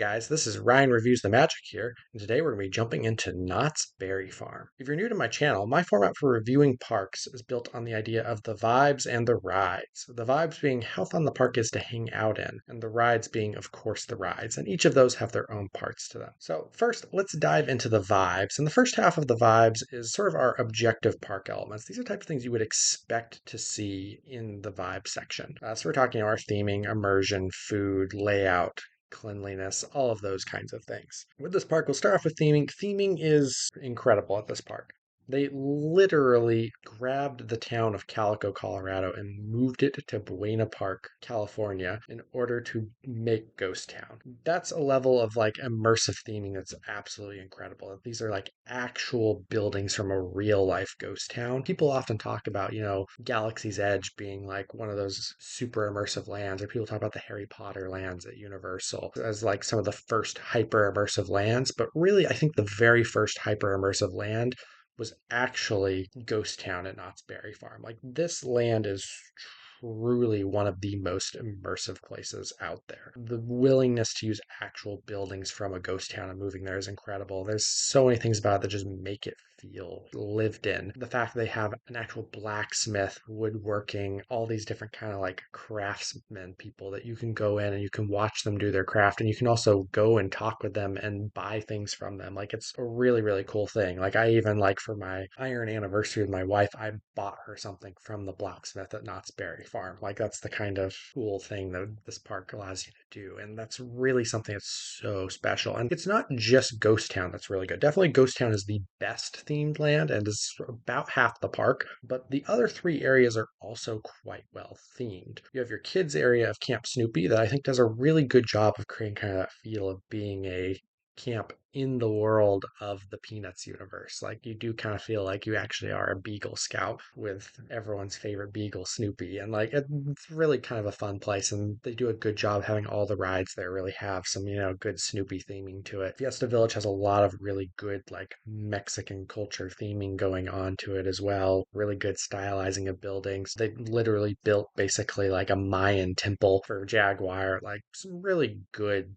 guys, this is Ryan Reviews the Magic here, and today we're going to be jumping into Knott's Berry Farm. If you're new to my channel, my format for reviewing parks is built on the idea of the vibes and the rides. The vibes being how fun the park is to hang out in, and the rides being, of course, the rides, and each of those have their own parts to them. So first, let's dive into the vibes, and the first half of the vibes is sort of our objective park elements. These are types of things you would expect to see in the vibe section. So we're talking our theming, immersion, food, layout, cleanliness, all of those kinds of things. With this park, we'll start off with theming. Theming is incredible at this park. They literally grabbed the town of Calico, Colorado, and moved it to Buena Park, California, in order to make Ghost Town. That's a level of like immersive theming that's absolutely incredible. These are like actual buildings from a real life ghost town. People often talk about, Galaxy's Edge being like one of those super immersive lands, or people talk about the Harry Potter lands at Universal as like some of the first hyper immersive lands. But really, I think the very first hyper immersive land was actually Ghost Town at Knott's Berry Farm. Like this land is truly one of the most immersive places out there. The willingness to use actual buildings from a ghost town and moving there is incredible. There's so many things about it that just make it feel lived in. The fact that they have an actual blacksmith, woodworking, all these different kind of like craftsmen people that you can go in and you can watch them do their craft, and you can also go and talk with them and buy things from them. Like it's a really, really cool thing. Like I even like for my iron anniversary with my wife, I bought her something from the blacksmith at Knott's Berry Farm. Like that's the kind of cool thing that this park allows you to do. And that's really something that's so special. And it's not just Ghost Town that's really good. Definitely Ghost Town is the best themed land and is about half the park, but the other three areas are also quite well themed. You have your kids area of Camp Snoopy that I think does a really good job of creating kind of that feel of being a camp in the world of the Peanuts universe. Like you do kind of feel like you actually are a Beagle Scout with everyone's favorite Beagle, Snoopy. And like it's really kind of a fun place, and they do a good job having all the rides there really have some, good Snoopy theming to it. Fiesta Village has a lot of really good like Mexican culture theming going on to it as well. Really good stylizing of buildings. They literally built basically like a Mayan temple for Jaguar, like some really good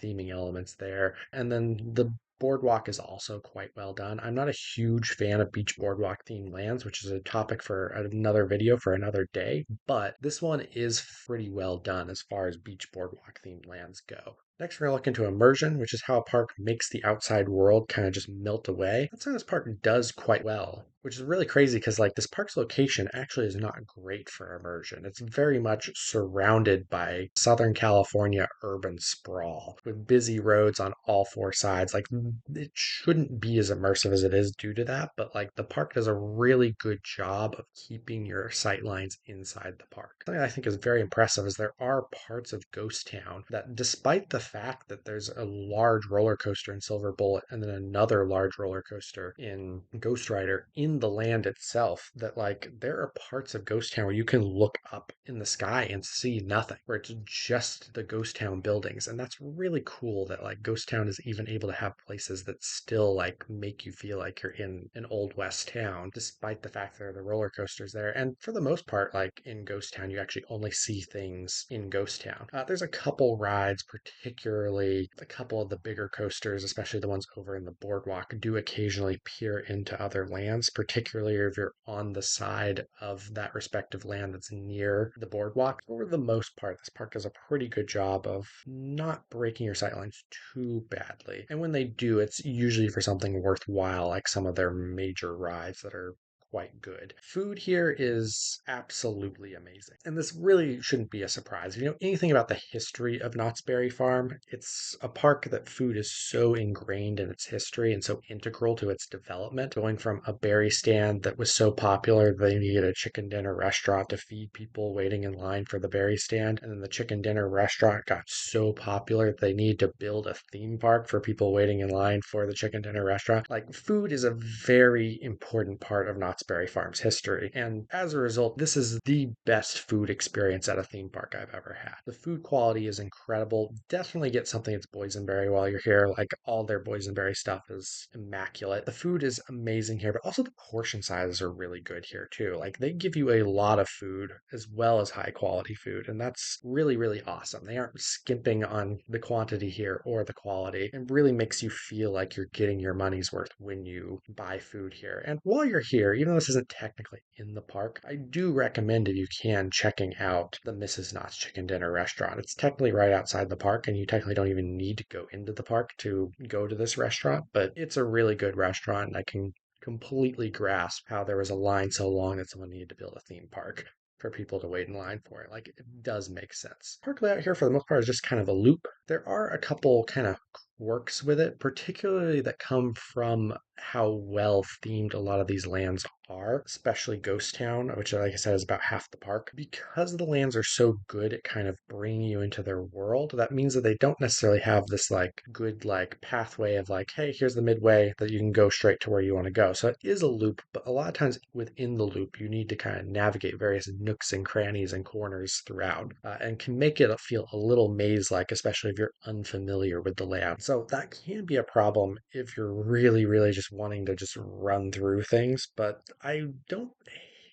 theming elements there. And then the boardwalk is also quite well done. I'm not a huge fan of beach boardwalk themed lands, which is a topic for another video for another day, but this one is pretty well done as far as beach boardwalk themed lands go. Next, we're going to look into immersion, which is how a park makes the outside world kind of just melt away. That's how this park does quite well, which is really crazy because like this park's location actually is not great for immersion. It's very much surrounded by Southern California urban sprawl with busy roads on all four sides. Like it shouldn't be as immersive as it is due to that, but like the park does a really good job of keeping your sight lines inside the park. Something I think is very impressive is there are parts of Ghost Town that, despite the fact that there's a large roller coaster in Silver Bullet and then another large roller coaster in GhostRider in the land itself, that like there are parts of Ghost Town where you can look up in the sky and see nothing, where it's just the Ghost Town buildings. And that's really cool that like Ghost Town is even able to have places that still like make you feel like you're in an old west town, despite the fact there are the roller coasters there. And for the most part, like in Ghost Town, you actually only see things in Ghost Town. There's a couple rides, particularly a couple of the bigger coasters, especially the ones over in the boardwalk, do occasionally peer into other lands, particularly if you're on the side of that respective land that's near the boardwalk. For the most part, this park does a pretty good job of not breaking your sightlines too badly. And when they do, it's usually for something worthwhile, like some of their major rides that are quite good. Food here is absolutely amazing. And this really shouldn't be a surprise. If you know anything about the history of Knott's Berry Farm, it's a park that food is so ingrained in its history and so integral to its development. Going from a berry stand that was so popular they needed a chicken dinner restaurant to feed people waiting in line for the berry stand. And then the chicken dinner restaurant got so popular that they needed to build a theme park for people waiting in line for the chicken dinner restaurant. Like food is a very important part of Knott's Berry Farm's history. And as a result, this is the best food experience at a theme park I've ever had. The food quality is incredible. Definitely get something that's boysenberry while you're here. Like all their boysenberry stuff is immaculate. The food is amazing here, but also the portion sizes are really good here too. Like they give you a lot of food as well as high quality food, and that's really, really awesome. They aren't skimping on the quantity here or the quality. It really makes you feel like you're getting your money's worth when you buy food here. And while you're here, even though this isn't technically in the park, I do recommend if you can checking out the Mrs. Knott's Chicken Dinner restaurant. It's technically right outside the park, and you technically don't even need to go into the park to go to this restaurant, but it's a really good restaurant, and I can completely grasp how there was a line so long that someone needed to build a theme park for people to wait in line for it. Like it does make sense. Park layout here for the most part is just kind of a loop. There are a couple kind of quirks with it, particularly that come from how well themed a lot of these lands are, especially Ghost Town, which, like I said, is about half the park. Because the lands are so good at kind of bringing you into their world, that means that they don't necessarily have this like good like pathway of like, hey, here's the midway that you can go straight to where you want to go. So it is a loop, but a lot of times within the loop, you need to kind of navigate various nooks and crannies and corners throughout, and can make it feel a little maze-like, especially if you're unfamiliar with the layout. So that can be a problem if you're really, really just wanting to just run through things, but I don't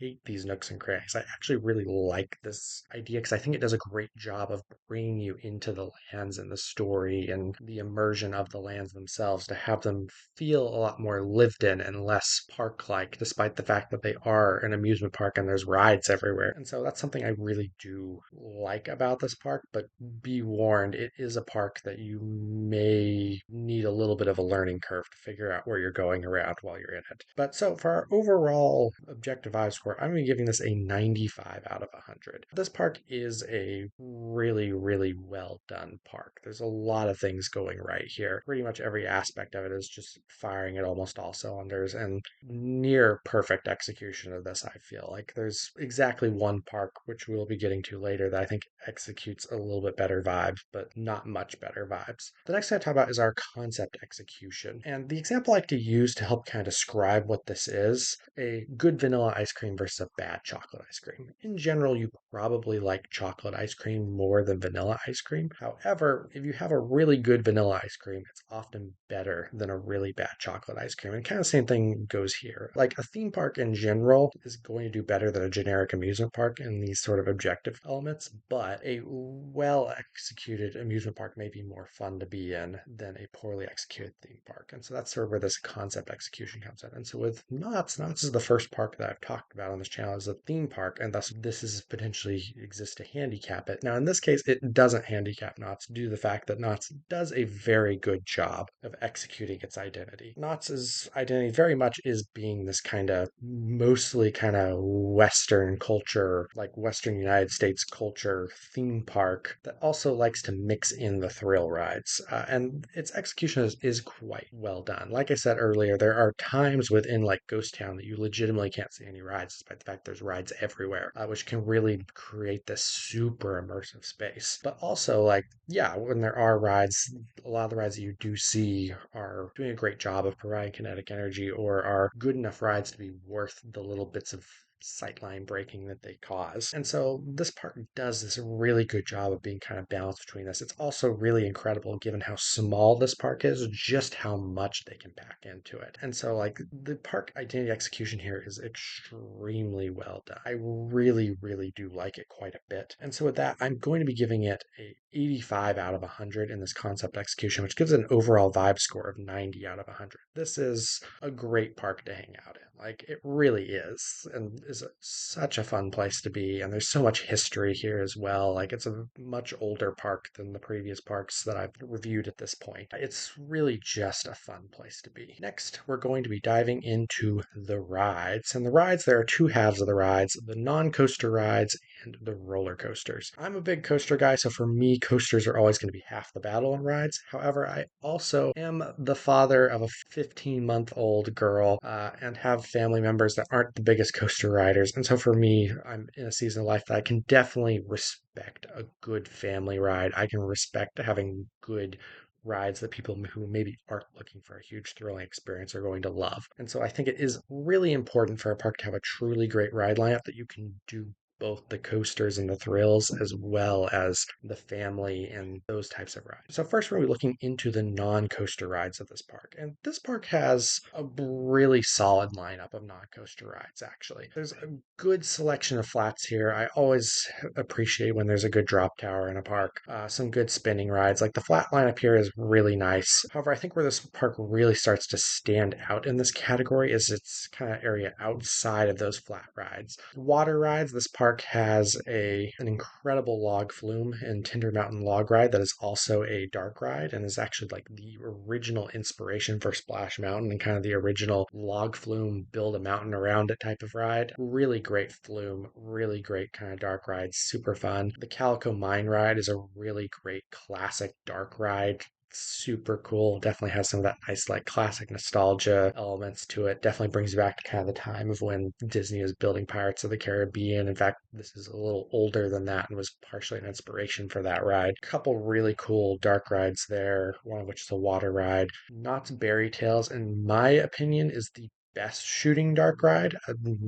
hate these nooks and crannies. I actually really like this idea because I think it does a great job of bringing you into the lands and the story and the immersion of the lands themselves to have them feel a lot more lived in and less park like, despite the fact that they are an amusement park and there's rides everywhere. And so that's something I really do like about this park, but be warned, it is a park that you may need a little bit of a learning curve to figure out where you're going around while you're in it. But so for our overall objective vibe score, I'm going to be giving this a 95 out of 100. This park is a really, really well done park. There's a lot of things going right here. Pretty much every aspect of it is just firing at almost all cylinders and near perfect execution of this, I feel. Like there's exactly one park, which we'll be getting to later, that I think executes a little bit better vibes, but not much better vibes. The next thing I talk about is our concept execution. And the example I like to use to help kind of describe what this is a good vanilla ice cream versus a bad chocolate ice cream. In general, you probably like chocolate ice cream more than vanilla ice cream. However, if you have a really good vanilla ice cream, it's often better than a really bad chocolate ice cream. And kind of the same thing goes here. Like a theme park in general is going to do better than a generic amusement park in these sort of objective elements, but a well executed amusement park may be more fun to be in than a poorly executed theme park. And so that's sort of where this concept execution comes in. And so with Knott's is the first park that I've talked about on this channel as a theme park, and thus this is potentially exists to handicap it. Now, in this case, it doesn't handicap Knott's due to the fact that Knott's does a very good job of executing its identity. Knott's identity very much is being this kind of mostly kind of Western culture, like Western United States culture theme park that also likes to mix in the thrill rides. And its execution is quite well done. Like I said earlier, there are times within like Ghost Town that you legitimately can't see any rides, despite the fact there's rides everywhere, which can really create this super immersive space. But also, like, yeah, when there are rides, a lot of the rides that you do see are doing a great job of providing kinetic energy or are good enough rides to be worth the little bits of sightline breaking that they cause. And so this park does this really good job of being kind of balanced between this. It's also really incredible given how small this park is, just how much they can pack into it. And so like the park identity execution here is extremely well done. I really, really do like it quite a bit. And so with that, I'm going to be giving it a 85 out of 100 in this concept execution, which gives it an overall vibe score of 90 out of 100. This is a great park to hang out in. Like it really is, and is such a fun place to be. And there's so much history here as well. Like it's a much older park than the previous parks that I've reviewed at this point. It's really just a fun place to be. Next, we're going to be diving into the rides. And the rides, there are two halves of the rides, the non-coaster rides and the roller coasters. I'm a big coaster guy, so for me, coasters are always going to be half the battle in rides. However, I also am the father of a 15-month-old girl and have family members that aren't the biggest coaster riders. And so for me, I'm in a season of life that I can definitely respect a good family ride. I can respect having good rides that people who maybe aren't looking for a huge thrilling experience are going to love. And so I think it is really important for a park to have a truly great ride lineup that you can do both the coasters and the thrills as well as the family and those types of rides. So first we're going to be looking into the non-coaster rides of this park. And this park has a really solid lineup of non-coaster rides actually. There's a good selection of flats here. I always appreciate when there's a good drop tower in a park. Some good spinning rides. Like the flat lineup here is really nice. However, I think where this park really starts to stand out in this category is its kind of area outside of those flat rides. Water rides, this park has an incredible log flume and Tinder Mountain log ride that is also a dark ride and is actually like the original inspiration for Splash Mountain and kind of the original log flume build a mountain around it type of ride. Really great flume, really great kind of dark ride, super fun. The Calico Mine ride is a really great classic dark ride, super cool. Definitely has some of that nice, like classic nostalgia elements to it. Definitely brings you back to kind of the time of when Disney was building Pirates of the Caribbean. In fact, this is a little older than that and was partially an inspiration for that ride. A couple really cool dark rides there, one of which is a water ride. Knott's Berry Tales, in my opinion, is the best shooting dark ride.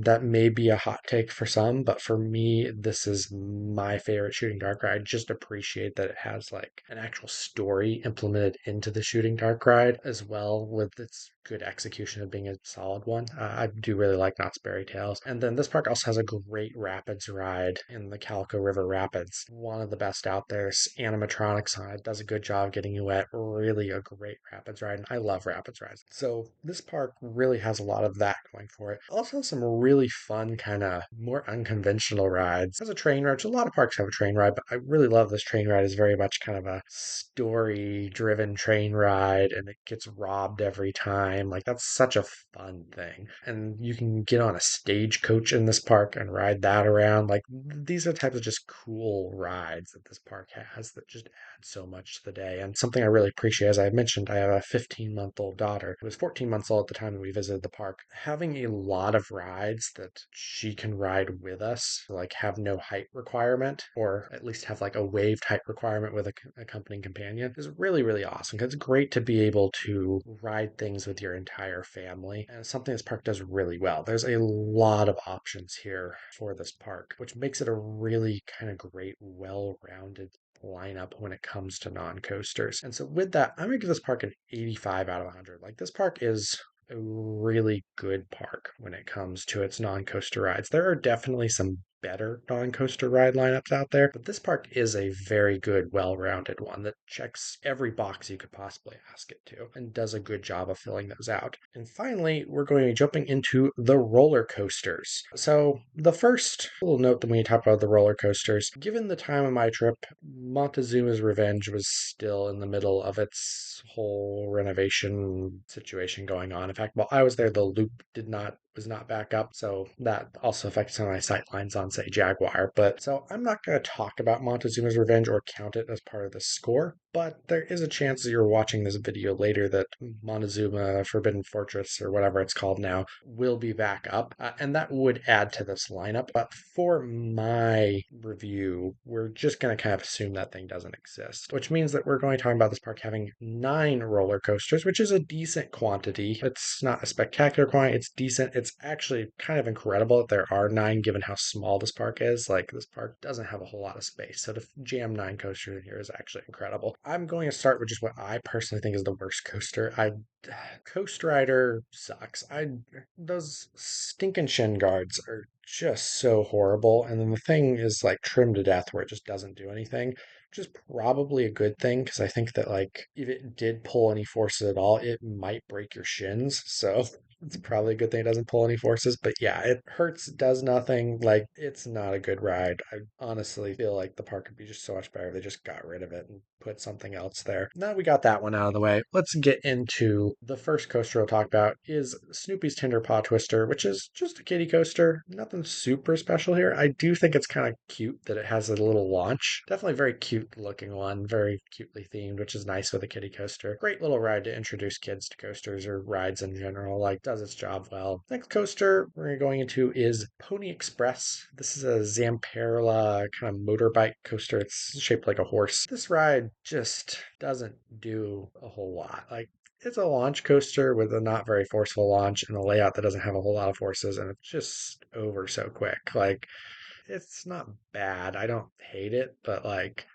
That may be a hot take for some, but for me, this is my favorite shooting dark ride. Just appreciate that it has like an actual story implemented into the shooting dark ride as well with its good execution of being a solid one. I do really like Knott's Berry Tales. And then this park also has a great rapids ride in the Calico River Rapids. One of the best out there. Animatronics on it does a good job getting you wet. Really a great rapids ride. And I love rapids rides. So this park really has a lot of that going for it. Also some really fun kind of more unconventional rides. There's a train ride. A lot of parks have a train ride, but I really love this train ride. It's very much kind of a story driven train ride and it gets robbed every time. Like that's such a fun thing. And you can get on a stagecoach in this park and ride that around. Like these are types of just cool rides that this park has that just add so much to the day. And something I really appreciate, as I mentioned, I have a 15-month-old daughter who was 14 months old at the time that we visited the park. Having a lot of rides that she can ride with us, like have no height requirement, or at least have like a waived height requirement with a accompanying companion, is really, really awesome. It's great to be able to ride things with your entire family, and it's something this park does really well. There's a lot of options here for this park, which makes it a really kind of great, well-rounded lineup when it comes to non-coasters. And so with that, I'm gonna give this park an 85 out of 100. Like this park is a really good park when it comes to its non-coaster rides. There are definitely some better non-coaster ride lineups out there, but this park is a very good, well-rounded one that checks every box you could possibly ask it to and does a good job of filling those out. And finally, we're going to be jumping into the roller coasters. So the first little note that when you talk about the roller coasters, given the time of my trip, Montezuma's Revenge was still in the middle of its whole renovation situation going on. In fact, while I was there, the loop was not back up, so that also affects some of my sight lines on, say, Jaguar. But so I'm not going to talk about Montezuma's Revenge or count it as part of the score, but there is a chance that you're watching this video later that Montezuma Forbidden Fortress, or whatever it's called now, will be back up, and that would add to this lineup. But for my review, we're just going to kind of assume that thing doesn't exist, which means that we're going to talk about this park having 9 roller coasters, which is a decent quantity. It's not a spectacular quantity, it's decent. It's actually kind of incredible that there are 9 given how small this park is. Like, this park doesn't have a whole lot of space, so to jam 9 coasters in here is actually incredible. I'm going to start with just what I personally think is the worst coaster. GhostRider sucks. Those stinking shin guards are just so horrible. And then the thing is like trimmed to death where it just doesn't do anything, which is probably a good thing because I think that like if it did pull any forces at all, it might break your shins. So it's probably a good thing it doesn't pull any forces. But yeah, it hurts, does nothing. Like it's not a good ride. I honestly feel like the park would be just so much better if they just got rid of it and put something else there. Now we got that one out of the way. Let's get into the first coaster we'll talk about is Snoopy's Tender Paw Twister, which is just a kiddie coaster. Nothing super special here. I do think it's kind of cute that it has a little launch. Definitely very cute looking one, very cutely themed, which is nice with a kiddie coaster. Great little ride to introduce kids to coasters or rides in general. Like does its job well. Next coaster we're going into is Pony Express. This is a Zamperla kind of motorbike coaster. It's shaped like a horse. This ride just doesn't do a whole lot. Like, it's a launch coaster with a not very forceful launch and a layout that doesn't have a whole lot of forces, and it's just over so quick. Like, it's not bad. I don't hate it, but like,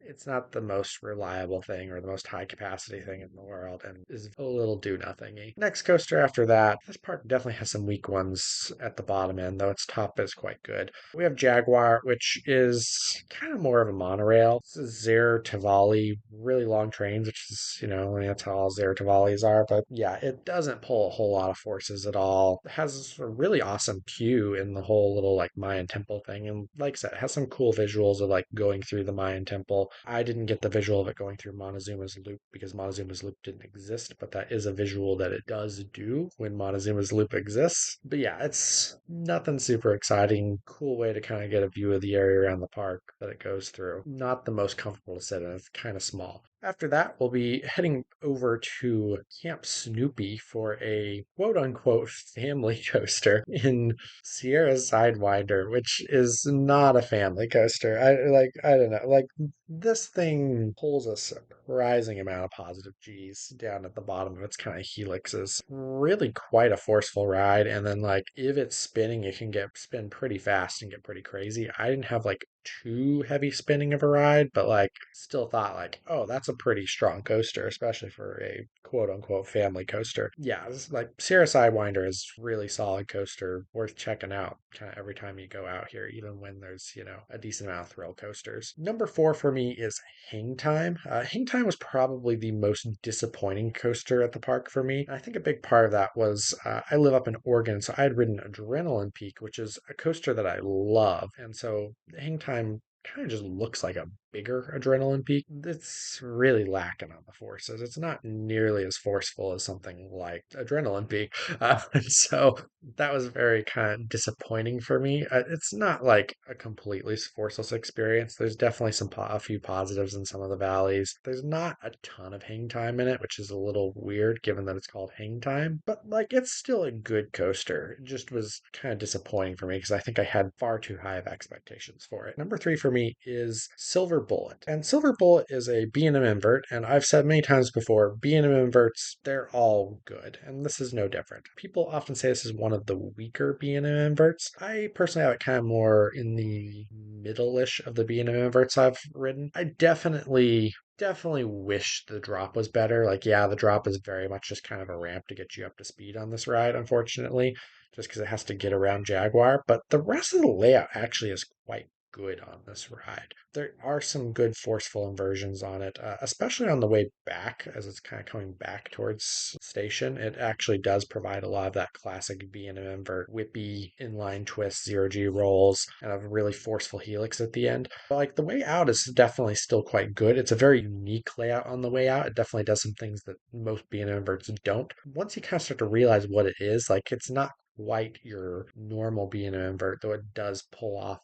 it's not the most reliable thing or the most high capacity thing in the world and is a little do nothingy. Next coaster after that, this park definitely has some weak ones at the bottom end, though its top is quite good. We have Jaguar, which is kind of more of a monorail. This is Zer Tavali, really long trains, which is, I mean, that's how all Zer Tavalis are. But yeah, it doesn't pull a whole lot of forces at all. It has a really awesome queue in the whole little like Mayan temple thing. And like I said, it has some cool visuals of like going through the Mayan temple. I didn't get the visual of it going through Montezuma's Loop because Montezuma's Loop didn't exist, but that is a visual that it does do when Montezuma's Loop exists. But yeah, it's nothing super exciting. Cool way to kind of get a view of the area around the park that it goes through. Not the most comfortable to sit in. It's kind of small. After that, we'll be heading over to Camp Snoopy for a quote unquote family coaster in Sierra Sidewinder, which is not a family coaster. I don't know. Like, this thing pulls a surprising amount of positive G's down at the bottom of its kind of helixes. Really quite a forceful ride. And then like if it's spinning, it can spin pretty fast and get pretty crazy. I didn't have like too heavy spinning of a ride, but like still thought like, oh, that's a pretty strong coaster, especially for a quote unquote family coaster. Yeah, it's like Sierra Sidewinder is really solid coaster, worth checking out kind of every time you go out here, even when there's, a decent amount of thrill coasters. Number four for me is HangTime. HangTime was probably the most disappointing coaster at the park for me. I think a big part of that was I live up in Oregon, so I had ridden Adrenaline Peak, which is a coaster that I love. And so HangTime kind of just looks like a bigger Adrenaline Peak. It's really lacking on the forces. It's not nearly as forceful as something like Adrenaline Peak. And so that was very kind of disappointing for me. It's not like a completely forceless experience. There's definitely a few positives in some of the valleys. There's not a ton of hang time in it, which is a little weird given that it's called hang time. But like, it's still a good coaster. It just was kind of disappointing for me because I think I had far too high of expectations for it. Number three for me is Silver Bullet. And Silver Bullet is a B&M invert, and I've said many times before, B&M inverts, they're all good, and this is no different. People often say this is one of the weaker B&M inverts. I personally have it kind of more in the middle-ish of the B&M inverts I've ridden. I definitely wish the drop was better. Like, yeah, the drop is very much just kind of a ramp to get you up to speed on this ride, unfortunately, just because it has to get around Jaguar. But the rest of the layout actually is quite good on this ride. There are some good forceful inversions on it, especially on the way back as it's kind of coming back towards the station. It actually does provide a lot of that classic B&M invert, whippy inline twist, zero G rolls, and a really forceful helix at the end. But like, the way out is definitely still quite good. It's a very unique layout on the way out. It definitely does some things that most B&M inverts don't. Once you kind of start to realize what it is, like, it's not quite your normal B&M invert, though it does pull off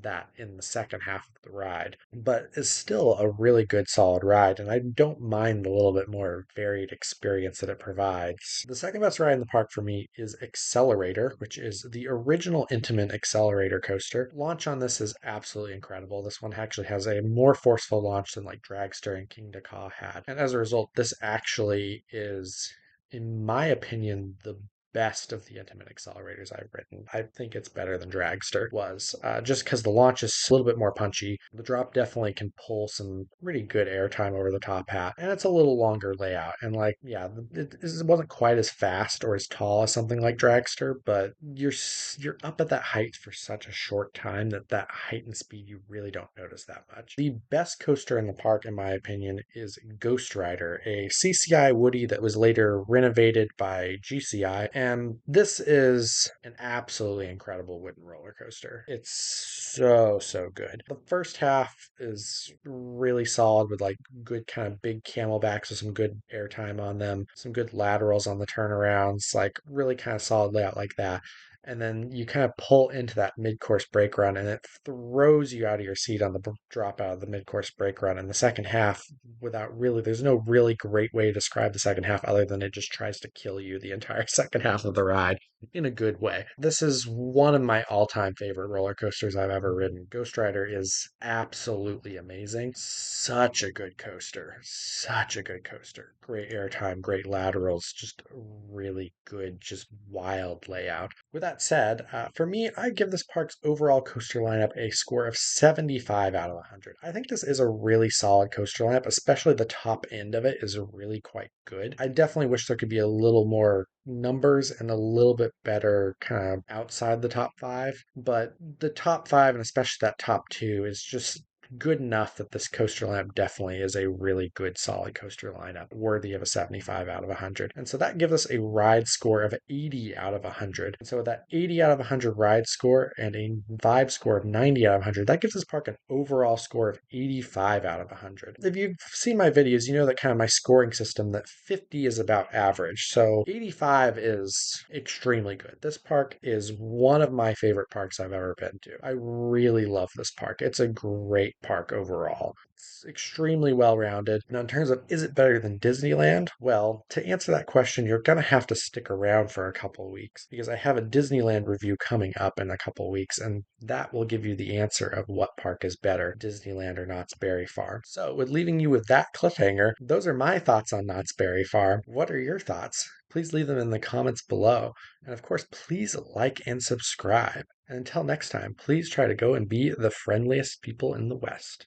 that in the second half of the ride, but it's still a really good solid ride, and I don't mind the little bit more varied experience that it provides. The second best ride in the park for me is Accelerator, which is the original Intamin accelerator coaster. Launch on this is absolutely incredible. This one actually has a more forceful launch than like Dragster and King Dakar had, and as a result, this actually is, in my opinion, the best of the Intamin accelerators I've ridden. I think it's better than Dragster was, just because the launch is a little bit more punchy. The drop definitely can pull some pretty good airtime over the top hat, and it's a little longer layout. And like, yeah, it wasn't quite as fast or as tall as something like Dragster, but you're up at that height for such a short time that height and speed you really don't notice that much. The best coaster in the park, in my opinion, is GhostRider, a CCI Woody that was later renovated by GCI, and this is an absolutely incredible wooden roller coaster. It's so good. The first half is really solid with like good kind of big camelbacks with some good airtime on them, some good laterals on the turnarounds, like really kind of solid layout like that. and then you kind of pull into that mid-course brake run, and it throws you out of your seat on the drop out of the mid-course brake run. In the second half, without really, there's no really great way to describe the second half other than it just tries to kill you the entire second half of the ride in a good way. This is one of my all-time favorite roller coasters I've ever ridden. Ghost Rider is absolutely amazing. Such a good coaster. Such a good coaster. Great airtime, great laterals, just really good, just wild layout. With that said, for me, I give this park's overall coaster lineup a score of 75 out of 100. I think this is a really solid coaster lineup, especially the top end of it is really quite good. I definitely wish there could be a little more numbers and a little bit better kind of outside the top five, but the top five and especially that top two is just good enough that this coaster lineup definitely is a really good solid coaster lineup worthy of a 75 out of 100. And so that gives us a ride score of 80 out of 100. And so with that 80 out of 100 ride score and a vibe score of 90 out of 100, that gives this park an overall score of 85 out of 100. If you've seen my videos, you know that kind of my scoring system, that 50 is about average. So 85 is extremely good. This park is one of my favorite parks I've ever been to. I really love this park. It's a great park overall. It's extremely well rounded. Now, in terms of is it better than Disneyland? Well, to answer that question, you're going to have to stick around for a couple weeks because I have a Disneyland review coming up in a couple weeks, and that will give you the answer of what park is better, Disneyland or Knott's Berry Farm. So, with leaving you with that cliffhanger, those are my thoughts on Knott's Berry Farm. What are your thoughts? Please leave them in the comments below. And of course, please like and subscribe. And until next time, please try to go and be the friendliest people in the West.